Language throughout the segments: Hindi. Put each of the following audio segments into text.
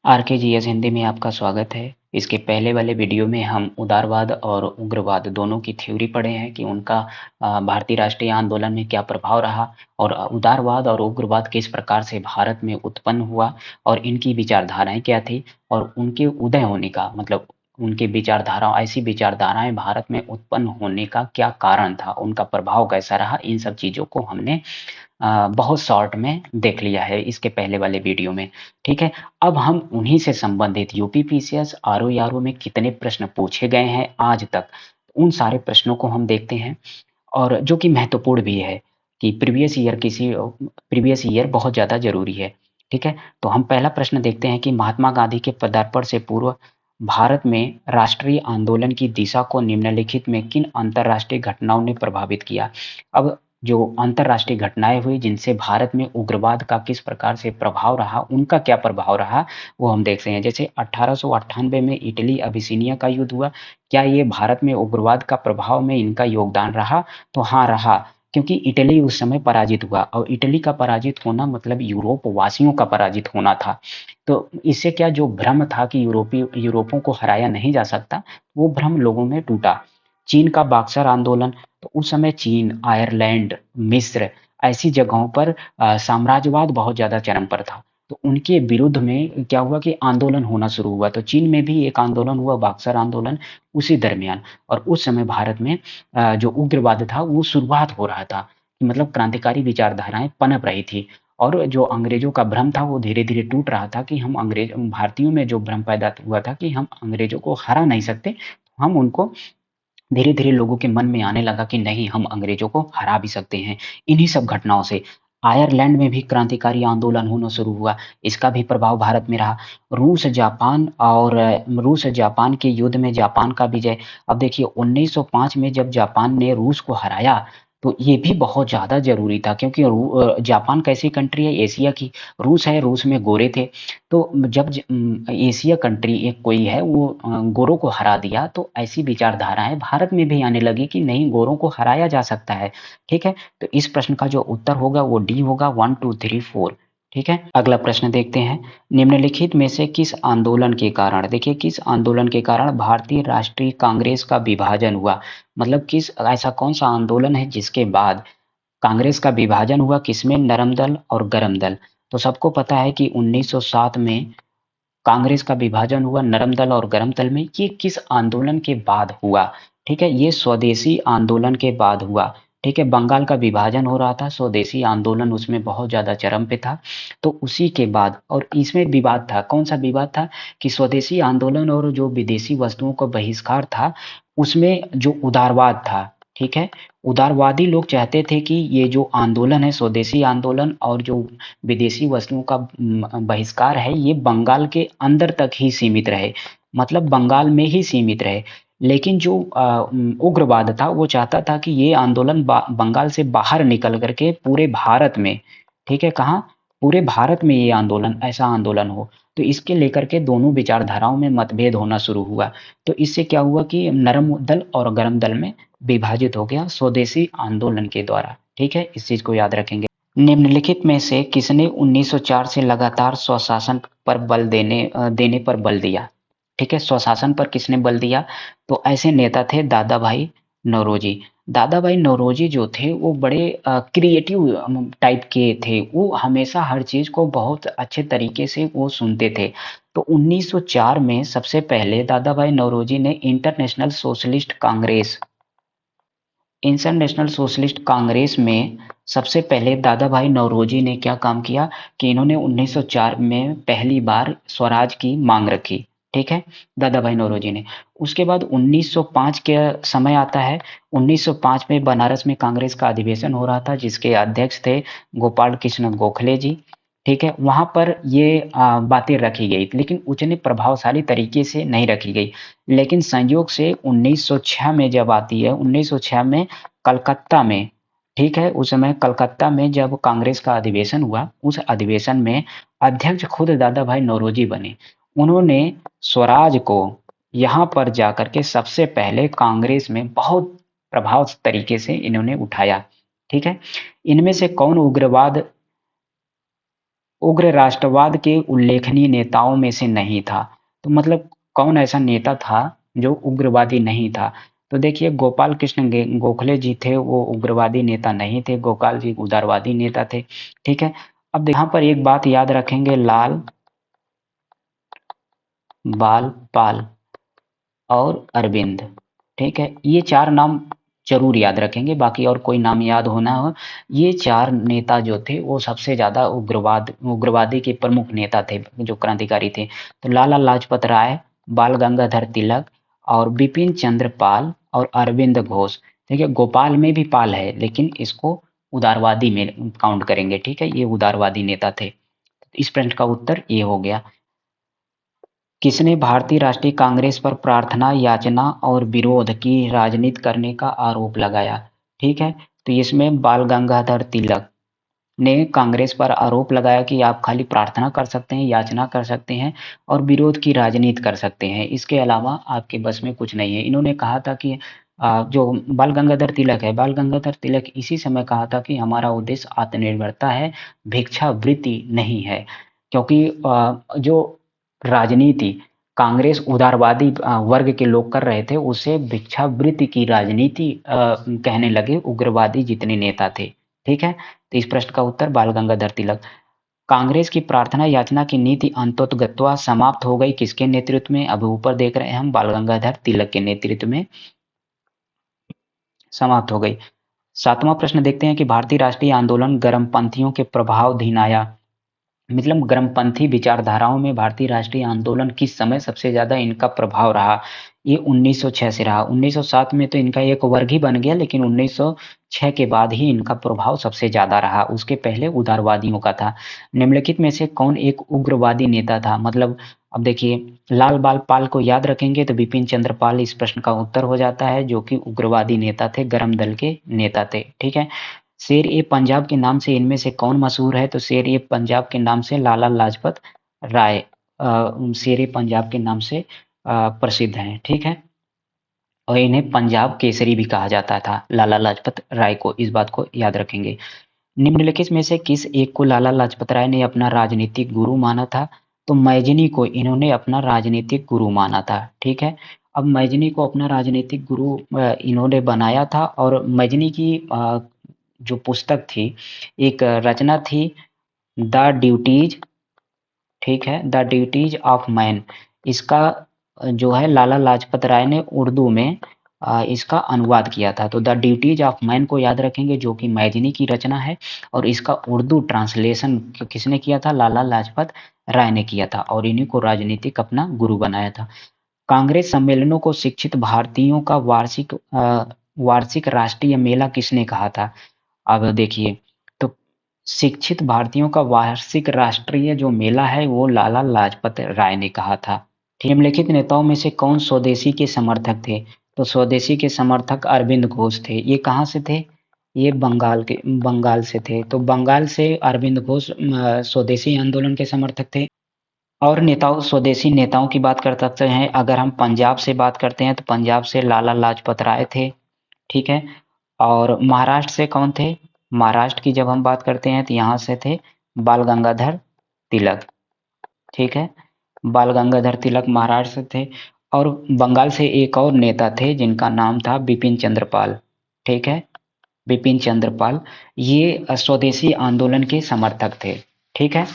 आरकेजीएस हिंदी में आपका स्वागत है। इसके पहले वाले वीडियो में हम उदारवाद और उग्रवाद दोनों की थ्योरी पढ़े हैं कि उनका भारतीय राष्ट्रीय आंदोलन में क्या प्रभाव रहा और उदारवाद और उग्रवाद किस प्रकार से भारत में उत्पन्न हुआ और इनकी विचारधाराएं क्या थी और उनके उदय होने का मतलब उनके विचारधारा ऐसी विचारधाराएं भारत में उत्पन्न होने का क्या कारण था, उनका प्रभाव कैसा रहा, इन सब चीज़ों को हमने बहुत शॉर्ट में देख लिया है इसके पहले वाले वीडियो में। ठीक है, अब हम उन्हीं से संबंधित यूपीपीसीएस आरओ में कितने प्रश्न पूछे गए हैं आज तक, उन सारे प्रश्नों को हम देखते हैं और जो कि महत्वपूर्ण भी है कि प्रीवियस ईयर बहुत ज़्यादा ज़रूरी है। ठीक है, तो हम पहला प्रश्न देखते हैं कि महात्मा गांधी के पदार्पण से पूर्व भारत में राष्ट्रीय आंदोलन की दिशा को निम्नलिखित में किन अंतर्राष्ट्रीय घटनाओं ने प्रभावित किया। अब जो अंतर्राष्ट्रीय घटनाएं हुई जिनसे भारत में उग्रवाद का किस प्रकार से प्रभाव रहा, उनका क्या प्रभाव रहा, वो हम देखते हैं। जैसे 1898 में इटली अबिसिनिया का युद्ध हुआ, क्या ये भारत में उग्रवाद का प्रभाव में इनका योगदान रहा? तो हाँ रहा, क्योंकि इटली उस समय पराजित हुआ और इटली का पराजित होना मतलब यूरोप वासियों का पराजित होना था। तो इससे क्या जो भ्रम था कि यूरोपों को हराया नहीं जा सकता, वो भ्रम लोगों में टूटा। चीन का बक्सर आंदोलन, तो उस समय चीन, आयरलैंड, मिस्र ऐसी जगहों पर साम्राज्यवाद बहुत ज़्यादा चरम पर था। तो उनके विरुद्ध में क्या हुआ कि आंदोलन होना शुरू हुआ। तो चीन में भी एक आंदोलन हुआ, बक्सर आंदोलन, उसी दरमियान। और उस समय भारत में जो उग्रवाद था वो शुरुआत हो रहा था, मतलब क्रांतिकारी विचारधाराएं पनप रही थी और जो अंग्रेजों का भ्रम था वो धीरे धीरे टूट रहा था कि हम अंग्रेज भारतीयों में जो भ्रम पैदा हुआ था कि हम अंग्रेजों को हरा नहीं सकते, हम उनको धीरे धीरे लोगों के मन में आने लगा कि नहीं, हम अंग्रेजों को हरा भी सकते हैं। इन्हीं सब घटनाओं से आयरलैंड में भी क्रांतिकारी आंदोलन होना शुरू हुआ, इसका भी प्रभाव भारत में रहा। रूस जापान के युद्ध में जापान का विजय। अब देखिए 1905 में जब जापान ने रूस को हराया तो ये भी बहुत ज़्यादा ज़रूरी था, क्योंकि जापान कैसी कंट्री है, एशिया की। रूस है, रूस में गोरे थे। तो जब एशिया कंट्री एक कोई है वो गोरों को हरा दिया, तो ऐसी विचारधाराएं भारत में भी आने लगी कि नहीं, गोरों को हराया जा सकता है। ठीक है, तो इस प्रश्न का जो उत्तर होगा वो डी होगा, 1 2 3 4। ठीक है, अगला प्रश्न देखते हैं। निम्नलिखित में से किस आंदोलन के कारण, देखिए किस आंदोलन के कारण भारतीय राष्ट्रीय कांग्रेस का विभाजन हुआ, मतलब किस ऐसा कौन सा आंदोलन है जिसके बाद कांग्रेस का विभाजन हुआ, किसमें, नरम दल और गरम दल। तो सबको पता है कि 1907 में कांग्रेस का विभाजन हुआ नरम दल और गरम दल में। ये किस आंदोलन के बाद हुआ? ठीक है, ये स्वदेशी आंदोलन के बाद हुआ। ठीक है, बंगाल का विभाजन हो रहा था, स्वदेशी आंदोलन उसमें बहुत ज़्यादा चरम पे था। तो उसी के बाद, और इसमें विवाद था, कौन सा विवाद था कि स्वदेशी आंदोलन और जो विदेशी वस्तुओं का बहिष्कार था, उसमें जो उदारवाद था। ठीक है, उदारवादी लोग चाहते थे कि ये जो आंदोलन है, स्वदेशी आंदोलन और जो विदेशी वस्तुओं का बहिष्कार है, ये बंगाल के अंदर तक ही सीमित रहे, मतलब बंगाल में ही सीमित रहे। लेकिन जो उग्रवाद था वो चाहता था कि ये आंदोलन बंगाल से बाहर निकल करके पूरे भारत में, ठीक है, कहाँ, पूरे भारत में ये आंदोलन, ऐसा आंदोलन हो। तो इसके लेकर के दोनों विचारधाराओं में मतभेद होना शुरू हुआ। तो इससे क्या हुआ कि नरम दल और गरम दल में विभाजित हो गया स्वदेशी आंदोलन के द्वारा। ठीक है, इस चीज को याद रखेंगे। निम्नलिखित में से किसने 1904 से लगातार स्वशासन पर देने पर बल दिया? ठीक है, स्वशासन पर किसने बल दिया? तो ऐसे नेता थे दादा भाई नौरोजी। दादा भाई नौरोजी जो थे वो बड़े क्रिएटिव टाइप के थे, वो हमेशा हर चीज को बहुत अच्छे तरीके से वो सुनते थे। तो 1904 में सबसे पहले दादा भाई नौरोजी ने इंटरनेशनल सोशलिस्ट कांग्रेस में सबसे पहले दादा भाई नौरोजी ने क्या काम किया कि इन्होंने 1904 में पहली बार स्वराज की मांग रखी। ठीक है, दादा भाई नौरोजी ने। उसके बाद 1905 के समय आता है। 1905 में बनारस में कांग्रेस का अधिवेशन हो रहा था जिसके अध्यक्ष थे गोपाल कृष्ण गोखले जी। ठीक है, वहां पर ये बातें रखी गई, लेकिन उतने प्रभावशाली तरीके से नहीं रखी गई। लेकिन संयोग से 1906 में जब आती है, 1906 में कलकत्ता में, ठीक है, उस समय कलकत्ता में जब कांग्रेस का अधिवेशन हुआ, उस अधिवेशन में अध्यक्ष खुद दादा भाई नौरोजी बने। उन्होंने स्वराज को यहाँ पर जाकर के सबसे पहले कांग्रेस में बहुत प्रभाव तरीके से इन्होंने उठाया। ठीक है, इनमें से कौन उग्र राष्ट्रवाद के उल्लेखनीय नेताओं में से नहीं था। तो मतलब कौन ऐसा नेता था जो उग्रवादी नहीं था? तो देखिए गोपाल कृष्ण गोखले जी थे, वो उग्रवादी नेता नहीं थे, गोपाल जी उदारवादी नेता थे। ठीक है। अब यहाँ पर एक बात याद रखेंगे, लाल बाल पाल और अरविंद। ठीक है, ये चार नाम जरूर याद रखेंगे, बाकी और कोई नाम याद होना हो। ये चार नेता जो थे वो सबसे ज्यादा उग्रवादी के प्रमुख नेता थे, जो क्रांतिकारी थे। तो लाला लाजपत राय, बाल गंगाधर तिलक और बिपिन चंद्र पाल और अरविंद घोष। ठीक है, गोपाल में भी पाल है लेकिन इसको उदारवादी में काउंट करेंगे। ठीक है, ये उदारवादी नेता थे। इस प्रश्न का उत्तर ये हो गया। किसने भारतीय राष्ट्रीय कांग्रेस पर प्रार्थना, याचना और विरोध की राजनीति करने का आरोप लगाया? ठीक है, तो इसमें बाल गंगाधर तिलक ने कांग्रेस पर आरोप लगाया कि आप खाली प्रार्थना कर सकते हैं, याचना कर सकते हैं और विरोध की राजनीति कर सकते हैं, इसके अलावा आपके बस में कुछ नहीं है। इन्होंने कहा था कि जो बाल गंगाधर तिलक है, बाल गंगाधर तिलक इसी समय कहा था कि हमारा उद्देश्य आत्मनिर्भरता है, भिक्षावृत्ति नहीं है। क्योंकि जो राजनीति कांग्रेस उदारवादी वर्ग के लोग कर रहे थे, उसे भिक्षावृत्ति की राजनीति कहने लगे उग्रवादी जितने नेता थे। ठीक है, तो इस प्रश्न का उत्तर बाल गंगाधर तिलक। कांग्रेस की प्रार्थना याचना की नीति अंततोगत्वा समाप्त हो गई किसके नेतृत्व में? अभी ऊपर देख रहे हैं हम, बाल गंगाधर तिलक के नेतृत्व में समाप्त हो गई। सातवां प्रश्न देखते हैं कि भारतीय राष्ट्रीय आंदोलन गर्मपंथियों के प्रभावधीन आया। मतलब गर्मपंथी विचारधाराओं में भारतीय राष्ट्रीय आंदोलन किस समय सबसे ज्यादा इनका प्रभाव रहा? ये 1906 से रहा। 1907 में तो इनका एक वर्ग ही बन गया, लेकिन 1906 के बाद ही इनका प्रभाव सबसे ज्यादा रहा, उसके पहले उदारवादियों का था। निम्नलिखित में से कौन एक उग्रवादी नेता था? मतलब अब देखिए, लाल बाल पाल को याद रखेंगे तो बिपिन चंद्र पाल इस प्रश्न का उत्तर हो जाता है, जो कि उग्रवादी नेता थे, गरम दल के नेता थे। ठीक है, शेर ए पंजाब के नाम से इनमें से कौन मशहूर है? तो शेर ए पंजाब के नाम से लाला लाजपत राय शेर ए पंजाब के नाम से प्रसिद्ध हैं। ठीक है, और इन्हें पंजाब केसरी भी कहा जाता था, लाला लाजपत राय को, इस बात को याद रखेंगे। निम्नलिखित में से किस एक को लाला लाजपत राय ने अपना राजनीतिक गुरु माना था? तो मैजनी को इन्होंने अपना राजनीतिक गुरु माना था। ठीक है, अब मैजनी को अपना राजनीतिक गुरु इन्होंने बनाया था, और मैजनी की जो पुस्तक थी, एक रचना थी द ड्यूटीज। ठीक है, द ड्यूटीज ऑफ मैन। इसका जो है लाला लाजपत राय ने उर्दू में इसका अनुवाद किया था। तो द ड्यूटीज ऑफ मैन को याद रखेंगे, जो कि मैजनी की रचना है, और इसका उर्दू ट्रांसलेशन किसने किया था? लाला लाजपत राय ने किया था, और इन्हीं को राजनीतिक अपना गुरु बनाया था। कांग्रेस सम्मेलनों को शिक्षित भारतीयों का वार्षिक राष्ट्रीय मेला किसने कहा था? अब देखिए, तो शिक्षित भारतीयों का वार्षिक राष्ट्रीय जो मेला है वो लाला लाजपत राय ने कहा था। निम्नलिखित नेताओं में से कौन स्वदेशी के समर्थक थे? तो स्वदेशी के समर्थक अरविंद घोष थे। ये कहाँ से थे? ये बंगाल से थे। तो बंगाल से अरविंद घोष स्वदेशी आंदोलन के समर्थक थे। और नेताओं, स्वदेशी नेताओं की बात कर सकते हैं। अगर हम पंजाब से बात करते हैं तो पंजाब से लाला लाजपत राय थे। ठीक है, और महाराष्ट्र से कौन थे? महाराष्ट्र की जब हम बात करते हैं तो यहाँ से थे बाल गंगाधर तिलक। ठीक है, बाल गंगाधर तिलक महाराष्ट्र से थे। और बंगाल से एक और नेता थे जिनका नाम था बिपिन चंद्र पाल। ठीक है, बिपिन चंद्र पाल, ये स्वदेशी आंदोलन के समर्थक थे। ठीक है,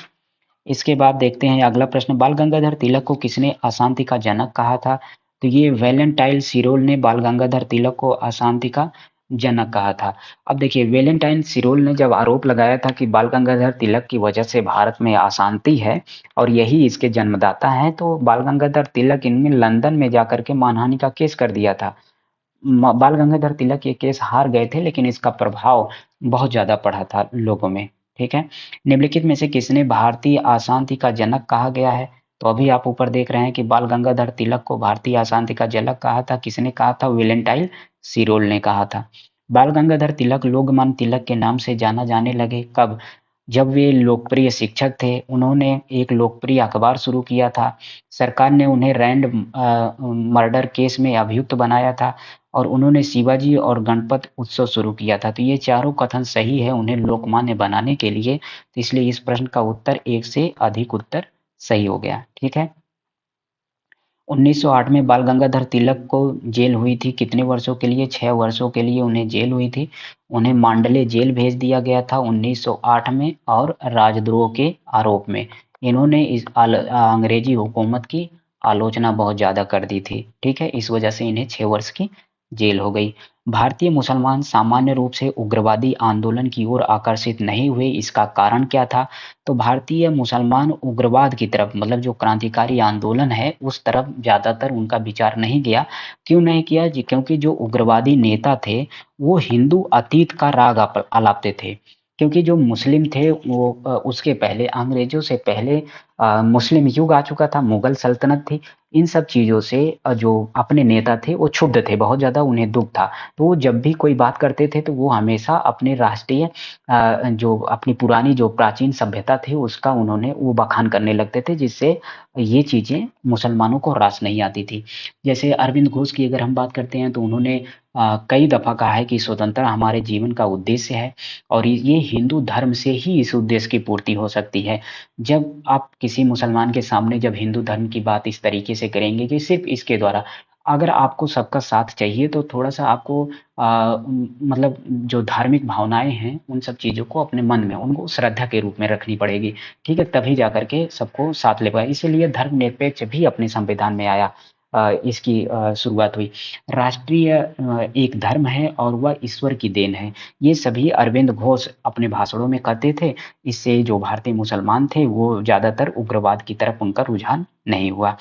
इसके बाद देखते हैं अगला प्रश्न, बाल गंगाधर तिलक को किसने अशांति का जनक कहा था? तो ये वैलेंटाइन सिरोल ने बाल गंगाधर तिलक को अशांति का जनक कहा था। अब देखिए, वैलेंटाइन सिरोल ने जब आरोप लगाया था कि बाल गंगाधर तिलक की वजह से भारत में अशांति है और यही इसके जन्मदाता हैं, तो बाल गंगाधर तिलक इनने लंदन में जाकर के मानहानि का केस कर दिया था। बाल गंगाधर तिलक ये केस हार गए थे, लेकिन इसका प्रभाव बहुत ज्यादा पड़ा था लोगों में। ठीक है, निम्नलिखित में से किसने भारतीय अशांति का जनक कहा गया है? तो अभी आप ऊपर देख रहे हैं कि बाल गंगाधर तिलक को भारतीय अशांति का जनक कहा था। किसने कहा था? वेलेंटाइन सिरोल ने कहा था। बाल गंगाधर तिलक लोकमान्य तिलक के नाम से जाना जाने लगे कब? जब वे लोकप्रिय शिक्षक थे। उन्होंने एक लोकप्रिय अखबार शुरू किया था। सरकार ने उन्हें रैंड मर्डर केस में अभियुक्त बनाया था, और उन्होंने शिवाजी और गणपत उत्सव शुरू किया था। तो ये चारों कथन सही है उन्हें लोकमान्य बनाने के लिए, तो इसलिए इस प्रश्न का उत्तर एक से अधिक उत्तर सही हो गया। ठीक है। 1908 में बाल गंगाधर तिलक को जेल हुई थी, कितने वर्षों के लिए? 6 वर्षों के लिए उन्हें जेल हुई थी। उन्हें मांडले जेल भेज दिया गया था 1908 में, और राजद्रोह के आरोप में। इन्होंने अंग्रेजी हुकूमत की आलोचना बहुत ज़्यादा कर दी थी। ठीक है, इस वजह से इन्हें 6 वर्ष की जेल हो गई। भारतीय मुसलमान सामान्य रूप से उग्रवादी आंदोलन की ओर आकर्षित नहीं हुए, इसका कारण क्या था? तो भारतीय मुसलमान उग्रवाद की तरफ, मतलब जो क्रांतिकारी आंदोलन है उस तरफ ज़्यादातर उनका विचार नहीं गया। क्यों नहीं किया जी? क्योंकि जो उग्रवादी नेता थे वो हिंदू अतीत का राग आलापते थे। क्योंकि जो मुस्लिम थे वो उसके पहले, अंग्रेजों से पहले मुस्लिम युग आ चुका था, मुगल सल्तनत थी। इन सब चीज़ों से जो अपने नेता थे वो क्षुब्ध थे, बहुत ज़्यादा उन्हें दुख था। तो वो जब भी कोई बात करते थे तो वो हमेशा अपने राष्ट्रीय जो अपनी पुरानी जो प्राचीन सभ्यता थी उसका उन्होंने वो बखान करने लगते थे, जिससे ये चीज़ें मुसलमानों को रास नहीं आती थी। जैसे अरविंद घोष की अगर हम बात करते हैं तो उन्होंने कई दफ़ा कहा है कि स्वतंत्रता हमारे जीवन का उद्देश्य है, और ये हिंदू धर्म से ही इस उद्देश्य की पूर्ति हो सकती है। जब आप किसी मुसलमान के सामने जब हिंदू धर्म की बात इस तरीके से करेंगे कि सिर्फ इसके द्वारा, अगर आपको सबका साथ चाहिए तो थोड़ा सा आपको मतलब जो धार्मिक भावनाएं हैं उन सब चीज़ों को अपने मन में उनको श्रद्धा के रूप में रखनी पड़ेगी। ठीक है, तभी जा करके सबको साथ ले पाएगा। इसीलिए धर्मनिरपेक्ष भी अपने संविधान में आया। इसकी शुरुआत हुई। राष्ट्रीय एक धर्म है और वह ईश्वर की देन है। ये सभी अरविंद घोष अपने भाषणों में कहते थे। इससे जो भारतीय मुसलमान थे वो ज़्यादातर उग्रवाद की तरफ उनका रुझान नहीं हुआ।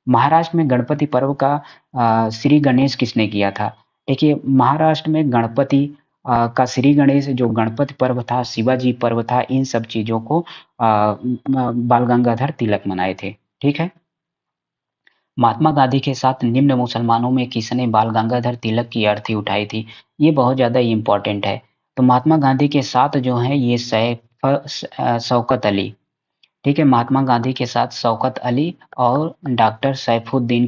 महाराष्ट्र में गणपति पर्व का श्री गणेश किसने किया था? देखिए, महाराष्ट्र में गणपति का श्री गणेश जो गणपति पर्व था, शिवाजी पर्व था, इन सब चीज़ों को बाल गंगाधर तिलक मनाए थे। ठीक है। महात्मा गांधी के साथ निम्न मुसलमानों में किसने बाल गंगाधर तिलक की अर्थी उठाई थी? ये बहुत ज़्यादा इम्पोर्टेंट है। तो महात्मा गांधी के साथ जो है ये शौकत अली। ठीक है, महात्मा गांधी के साथ शौकत अली और डॉक्टर सैफुद्दीन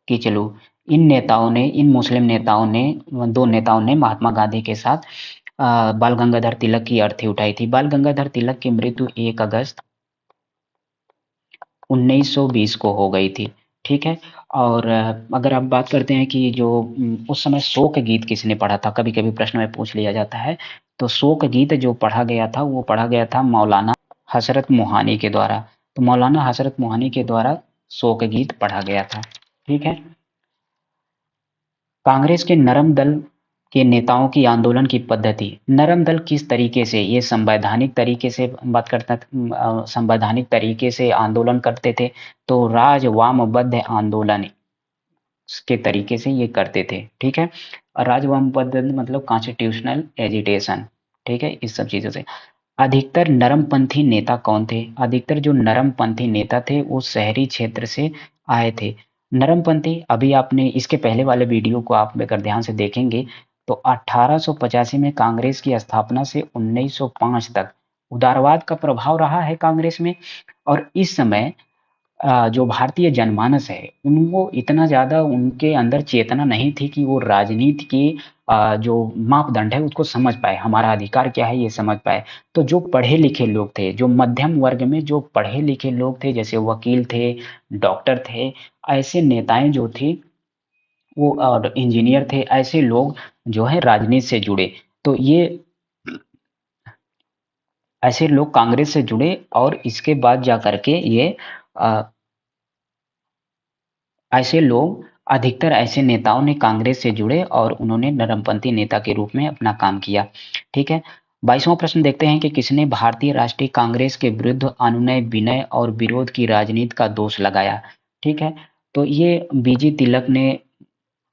किचलू, इन मुस्लिम नेताओं ने, दो नेताओं ने महात्मा गांधी के साथ बाल गंगाधर तिलक की अर्थी उठाई थी। बाल गंगाधर तिलक की मृत्यु 1 अगस्त 1920 को हो गई थी। ठीक है। और अगर आप बात करते हैं कि जो उस समय शोक गीत किसने पढ़ा था, कभी कभी प्रश्न में पूछ लिया जाता है। तो शोक गीत जो पढ़ा गया था वो पढ़ा गया था मौलाना हसरत मोहानी के द्वारा। तो मौलाना हसरत मोहानी के द्वारा शोक गीत पढ़ा गया था। ठीक है। कांग्रेस के नरम दल के नेताओं की आंदोलन की पद्धति, नरम दल किस तरीके से, ये संवैधानिक तरीके से बात करता, संवैधानिक तरीके से आंदोलन करते थे। तो राज वामबद्ध आंदोलन के तरीके से ये करते थे। ठीक है। राज वामपंथ मतलब कॉन्स्टिट्यूशनल एजिटेशन। ठीक है, इस सब चीजों से। अधिकतर नरमपंथी नेता कौन थे? अधिकतर जो नरमपंथी नेता थे वो शहरी क्षेत्र से आए थे। नरमपंथी, अभी आपने इसके पहले वाले वीडियो को आप अगर ध्यान से देखेंगे तो 1885 में कांग्रेस की स्थापना से 1905 तक उदारवाद का प्रभाव रहा है कांग्रेस में। और इस समय जो भारतीय जनमानस है उनको इतना ज़्यादा उनके अंदर चेतना नहीं थी कि वो राजनीति की जो मापदंड है उसको समझ पाए, हमारा अधिकार क्या है ये समझ पाए। तो जो पढ़े लिखे लोग थे, जो मध्यम वर्ग में जो पढ़े लिखे लोग थे, जैसे वकील थे, डॉक्टर थे, ऐसे नेताएं जो थी वो, और इंजीनियर थे, ऐसे लोग जो है राजनीति से जुड़े। तो ये ऐसे लोग कांग्रेस से जुड़े, और इसके बाद जा करके ये अ, ऐसे लोग, अधिकतर ऐसे नेताओं ने कांग्रेस से जुड़े और उन्होंने नरमपंथी नेता के रूप में अपना काम किया। ठीक है। 22वां प्रश्न देखते हैं कि किसने भारतीय राष्ट्रीय कांग्रेस के विरुद्ध अनुनय, विनय और विरोध की राजनीति का दोष लगाया? ठीक है। तो ये बीजी तिलक ने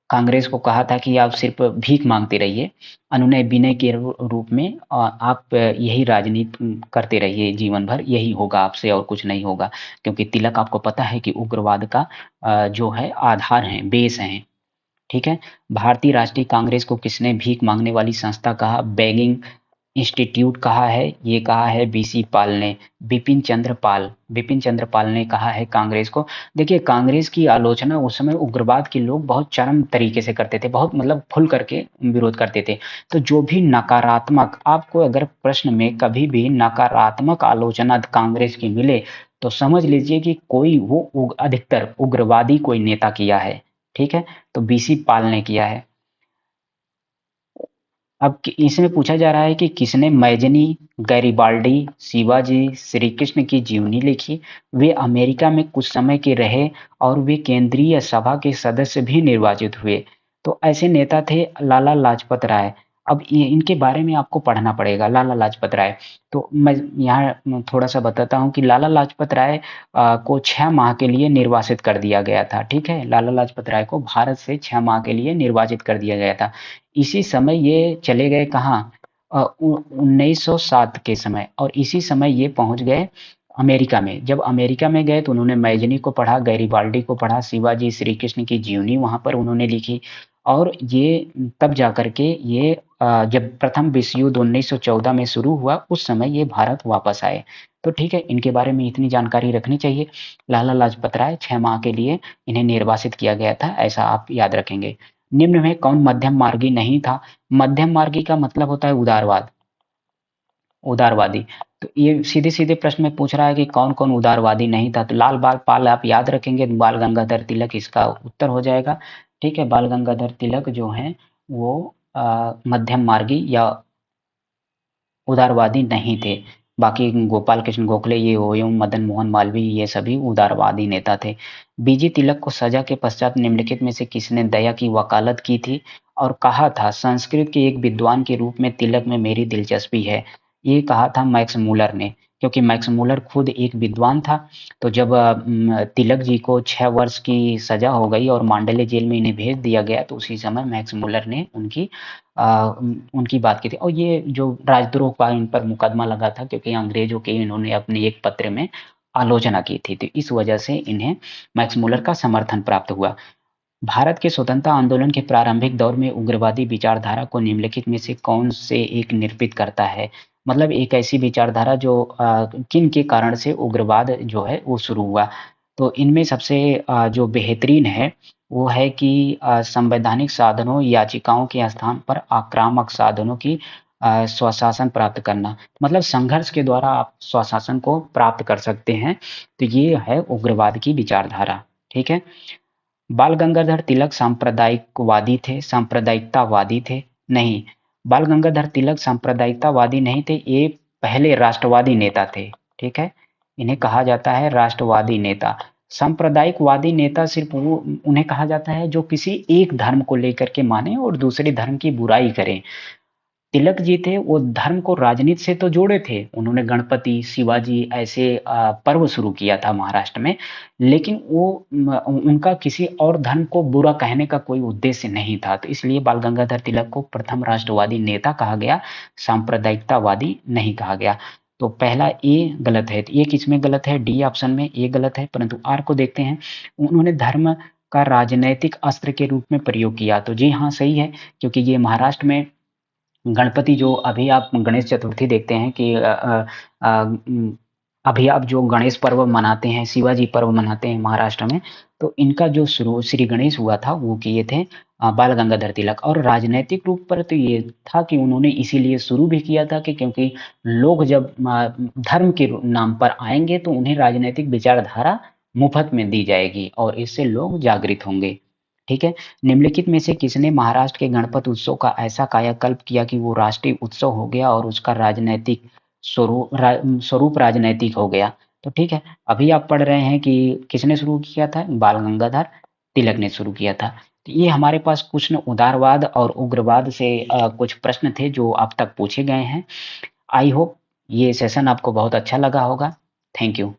कांग्रेस को कहा था कि आप सिर्फ भीख मांगते रहिए, अनुनय विनय के रूप में, और आप यही राजनीति करते रहिए जीवन भर, यही होगा आपसे और कुछ नहीं होगा। क्योंकि तिलक आपको पता है कि उग्रवाद का जो है आधार हैं, बेस हैं। ठीक है। भारतीय राष्ट्रीय कांग्रेस को किसने भीख मांगने वाली संस्था कहा? बेगिंग इंस्टीट्यूट कहा है, ये कहा है बीसी पाल ने, बिपिन चंद्र पाल ने कहा है कांग्रेस को। देखिए कांग्रेस की आलोचना उस समय उग्रवाद के लोग बहुत चरम तरीके से करते थे, बहुत मतलब खुल करके विरोध करते थे। तो जो भी नकारात्मक, आपको अगर प्रश्न में कभी भी नकारात्मक आलोचना कांग्रेस की मिले तो समझ लीजिए कि कोई वो अधिकतर उग्रवादी कोई नेता किया है। ठीक है, तो बीसी पाल ने किया है। अब इसमें पूछा जा रहा है कि किसने मैजनी, गैरिबाल्डी, शिवाजी, श्री कृष्ण की जीवनी लिखी। वे अमेरिका में कुछ समय के रहे और वे केंद्रीय सभा के सदस्य भी निर्वाचित हुए। तो ऐसे नेता थे लाला लाजपत राय। अब इनके बारे में आपको पढ़ना पड़ेगा, लाला लाजपत राय। तो मैं यहाँ थोड़ा सा बताता हूँ कि लाला लाजपत राय को 6 माह के लिए निर्वासित कर दिया गया था। ठीक है, लाला लाजपत राय को भारत से 6 माह के लिए निर्वाचित कर दिया गया था। इसी समय ये चले गए कहाँ, 1907 के समय, और इसी समय ये पहुंच गए अमेरिका में। जब अमेरिका में गए तो उन्होंने मैजनी को पढ़ा, गैरिबाल्डी को पढ़ा, शिवाजी श्री कृष्ण की जीवनी वहां पर उन्होंने लिखी। और ये तब जाकर के ये जब प्रथम विश्व युद्ध 1914 में शुरू हुआ उस समय ये भारत वापस आए। तो ठीक है, इनके बारे में इतनी जानकारी रखनी चाहिए। लाला लाजपत राय 6 माह के लिए इन्हें निर्वासित किया गया था, ऐसा आप याद रखेंगे। निम्न में कौन मध्यम मार्गी नहीं था। मध्यम मार्गी का मतलब होता है उदारवाद, उदारवादी। तो ये सीधे सीधे प्रश्न में पूछ रहा है कि कौन कौन उदारवादी नहीं था। तो लाल बाल पाल आप याद रखेंगे, बाल गंगाधर तिलक इसका उत्तर हो जाएगा। ठीक है, बाल गंगाधर तिलक जो हैं वो मध्यम मार्गी या उदारवादी नहीं थे। बाकी गोपाल कृष्ण गोखले, ये एवं मदन मोहन मालवीय, ये सभी उदारवादी नेता थे। बीजी तिलक को सजा के पश्चात निम्नलिखित में से किसने दया की वकालत की थी और कहा था संस्कृत के एक विद्वान के रूप में तिलक में मेरी दिलचस्पी है। ये कहा था मैक्स मूलर ने, क्योंकि मैक्स मूलर खुद एक विद्वान था। तो जब तिलक जी को 6 वर्ष की सजा हो गई और मांडले जेल में इन्हें भेज दिया गया तो उसी समय मैक्स मूलर ने उनकी बात की थी। और ये जो राजद्रोह का इन पर मुकदमा लगा था क्योंकि अंग्रेजों के इन्होंने अपने एक पत्र में आलोचना की थी, तो इस वजह से इन्हें मैक्स मुलर का समर्थन प्राप्त हुआ। भारत के स्वतंत्रता आंदोलन के प्रारंभिक दौर में उग्रवादी विचारधारा को निम्नलिखित में से कौन से एक निरूपित करता है। मतलब एक ऐसी विचारधारा जो किन के कारण से उग्रवाद जो है वो शुरू हुआ। तो इनमें सबसे जो बेहतरीन है वो है कि संवैधानिक साधनों, याचिकाओं के स्थान पर आक्रामक साधनों की स्वशासन प्राप्त करना। मतलब संघर्ष के द्वारा आप स्वशासन को प्राप्त कर सकते हैं। तो ये है उग्रवाद की विचारधारा। ठीक है, बाल गंगाधर तिलक सांप्रदायिकवादी थे, सांप्रदायिकतावादी थे? नहीं, बाल गंगाधर तिलक सांप्रदायिकतावादी नहीं थे, ये पहले राष्ट्रवादी नेता थे। ठीक है, इन्हें कहा जाता है राष्ट्रवादी नेता। सांप्रदायिकवादी नेता सिर्फ वो उन्हें कहा जाता है जो किसी एक धर्म को लेकर के माने और दूसरे धर्म की बुराई करें। तिलक जी थे वो धर्म को राजनीति से तो जोड़े थे, उन्होंने गणपति, शिवाजी ऐसे पर्व शुरू किया था महाराष्ट्र में, लेकिन वो उनका किसी और धर्म को बुरा कहने का कोई उद्देश्य नहीं था। तो इसलिए बाल गंगाधर तिलक को प्रथम राष्ट्रवादी नेता कहा गया, सांप्रदायिकतावादी नहीं कहा गया। तो पहला ए गलत है। ये किसमें गलत है? डी ऑप्शन में ए गलत है। परंतु आर को देखते हैं, उन्होंने धर्म का राजनैतिक अस्त्र के रूप में प्रयोग किया। तो जी हाँ, सही है, क्योंकि ये महाराष्ट्र में गणपति जो अभी आप गणेश चतुर्थी देखते हैं कि अभी आप जो गणेश पर्व मनाते हैं, शिवाजी पर्व मनाते हैं महाराष्ट्र में, तो इनका जो शुरू श्री गणेश हुआ था वो किए थे बाल गंगाधर तिलक। और राजनैतिक रूप पर तो ये था कि उन्होंने इसीलिए शुरू भी किया था कि क्योंकि लोग जब धर्म के नाम पर आएंगे तो उन्हें राजनैतिक विचारधारा मुफ्त में दी जाएगी और इससे लोग जागृत होंगे। ठीक है, निम्नलिखित में से किसने महाराष्ट्र के गणपति उत्सव का ऐसा कायाकल्प किया कि वो राष्ट्रीय उत्सव हो गया और उसका राजनैतिक स्वरूप राजनैतिक हो गया। तो ठीक है, अभी आप पढ़ रहे हैं कि किसने शुरू किया था? बाल गंगाधर तिलक ने शुरू किया था। तो ये हमारे पास कुछ न उदारवाद और उग्रवाद से कुछ प्रश्न थे जो अब तक पूछे गए हैं। आई होप ये सेशन आपको बहुत अच्छा लगा होगा। Thank you.